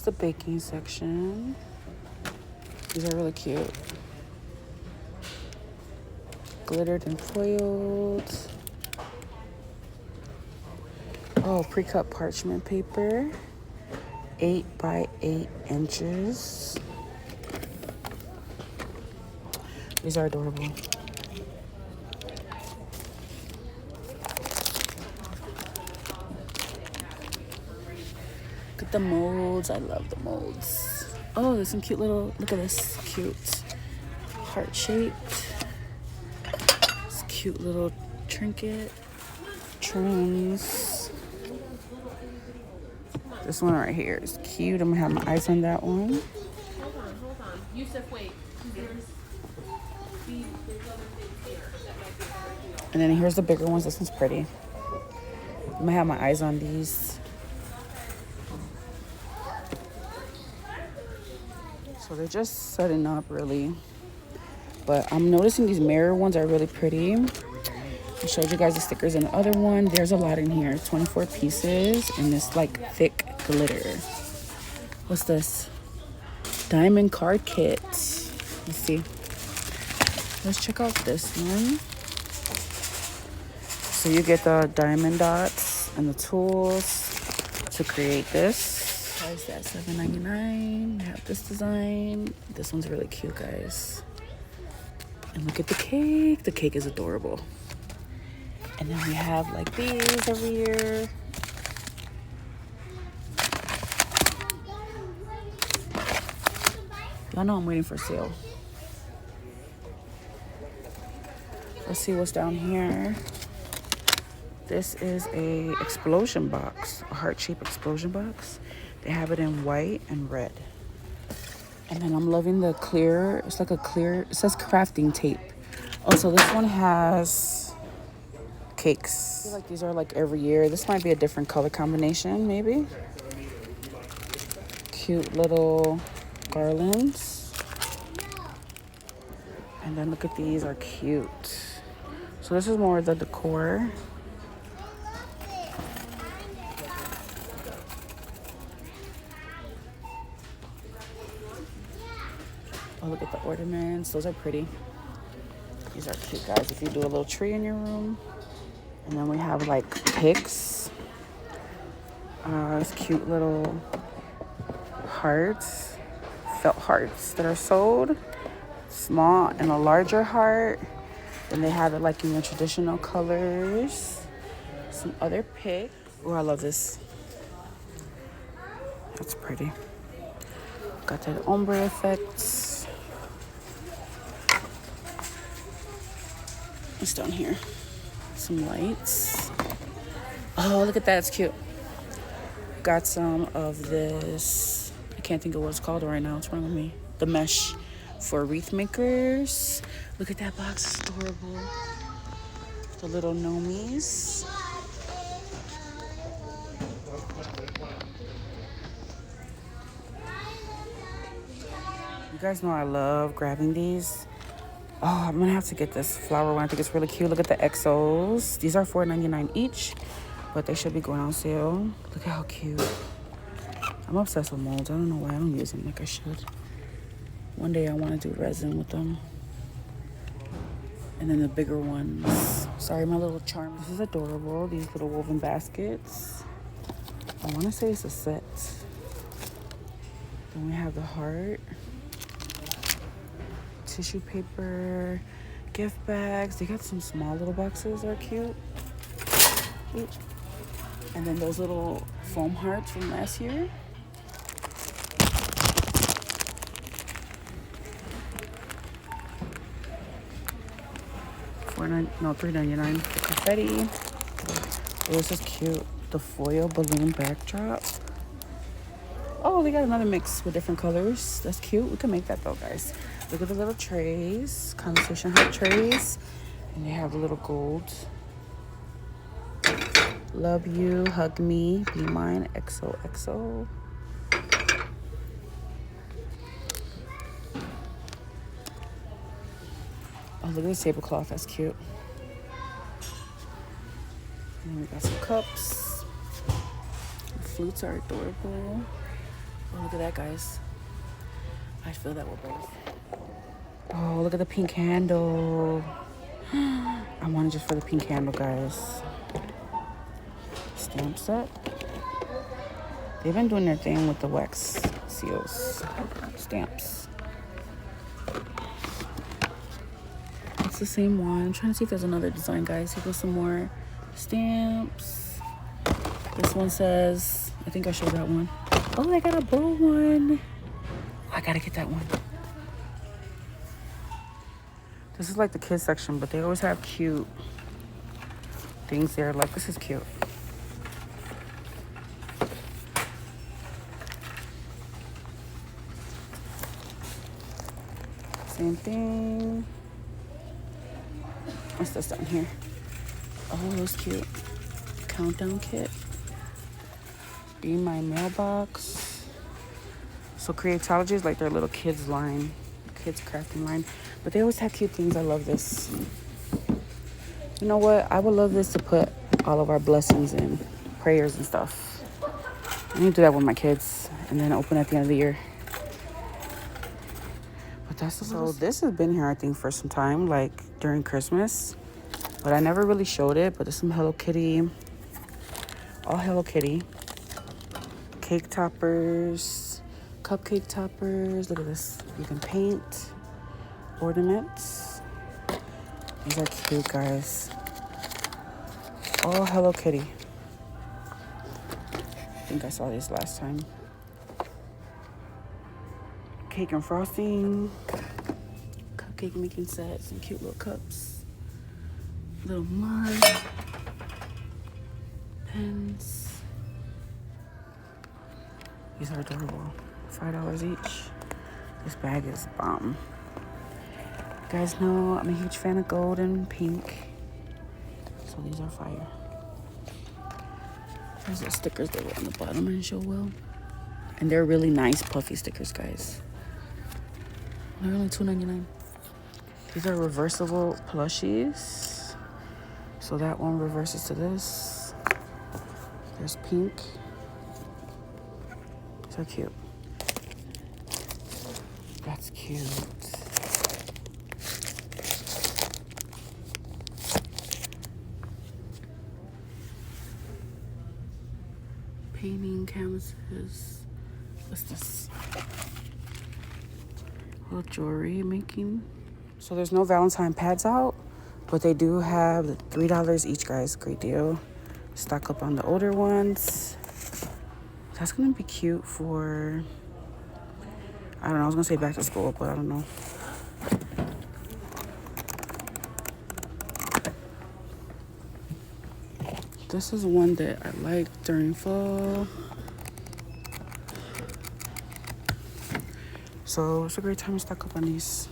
the baking section. These are really cute. Glittered and foiled. Oh, pre-cut parchment paper. 8 by 8 inches. These are adorable. Look at the molds. I love the molds. Oh, there's some cute little, look at this cute heart-shaped. This cute little trinket. Trims. This one right here is cute. I'm gonna have my eyes on that one. Hold on. Yusuf, wait. And then here's the bigger ones. This one's pretty. I'm gonna have my eyes on these. So they're just setting up really. But I'm noticing these mirror ones are really pretty. I showed you guys the stickers in the other one. There's a lot in here. 24 pieces and this like thick glitter. What's this? Diamond card kit. Let's see. Let's check out this one. So you get the diamond dots and the tools to create this. Price at $7.99. I have this design. This one's really cute, guys. And look at the cake. The cake is adorable. And then we have like these over here. Y'all know I'm waiting for sale. Let's see what's down here. This is a explosion box, a heart-shaped explosion box. They have it in white and red. And then I'm loving the clear, it's like a clear, it says crafting tape. Also, this one has cakes. I feel like these are like every year. This might be a different color combination, maybe. Cute little garlands. And then look at these, are cute. So this is more of the decor. Oh, look at the ornaments. Those are pretty. These are cute, guys, if you do a little tree in your room. And then we have like picks. These cute little hearts, felt hearts that are sold. Small and a larger heart. Then they have it like in the traditional colors. Some other picks. Oh, I love this. That's pretty. Got that ombre effects. What's down here? Some lights. Oh, look at that. It's cute. Got some of this. I can't think of what it's called right now. What's wrong with me? The mesh for wreath makers. Look at that box. It's adorable. The little gnomies. You guys know I love grabbing these. Oh, I'm gonna have to get this flower one. I think it's really cute. Look at the XOs. These are $4.99 each, but they should be going on sale. Look at how cute. I'm obsessed with molds. I don't know why I don't use them like I should. One day I want to do resin with them. And then the bigger ones. Sorry, my little charm. This is adorable. These little woven baskets. I want to say it's a set. Then we have the heart. Tissue paper. Gift bags. They got some small little boxes that are cute. And then those little foam hearts from last year. $3.99. The confetti. Oh, this is cute. The foil balloon backdrop. Oh, they got another mix with different colors. That's cute. We can make that though, guys. Look at the little trays. Conversation heart trays. And they have the little gold. Love you, hug me, be mine, XOXO. Oh, look at this tablecloth. That's cute. And then we got some cups. The flutes are adorable. Oh, look at that, guys. I feel that with both. Oh, look at the pink handle. I want it just for the pink handle, guys. Stamp set. They've been doing their thing with the wax seals, stamps. It's the same one. I'm trying to see if there's another design, guys. Here goes some more stamps. This one says, I think I showed that one. Oh, they got a bow one. I gotta get that one. This is like the kids section, but they always have cute things there. Like, this is cute. Same thing. What's this down here? Oh, that's cute. Countdown kit. Be My Mailbox. So Creatology is like their little kids line, kids crafting line. But they always have cute things. I love this. You know what? I would love this to put all of our blessings and prayers and stuff. I need to do that with my kids and then open at the end of the year. But that's so this has been here, I think, for some time, like during Christmas. But I never really showed it. But there's some Hello Kitty. All Hello Kitty. Cake toppers. Cupcake toppers. Look at this. You can paint. Ornaments. These are cute, guys. All Hello Kitty. I think I saw these last time. Cake and frosting. Cupcake making set. Some cute little cups. Little mug. Pens. These are adorable. $5 each. This bag is bomb. You guys know I'm a huge fan of gold and pink. So these are fire. There's the stickers that were on the bottom and show well. And they're really nice puffy stickers, guys. They're only $2.99. These are reversible plushies. So that one reverses to this. There's pink. These are cute. That's cute. Painting canvases. What's this? Little jewelry making. So there's no Valentine pads out, but they do have $3 each, guys. Great deal. Stock up on the older ones. That's gonna be cute for, I don't know, I was gonna say back to school, but I don't know. This is one that I like during fall. So it's a great time to stock up on these.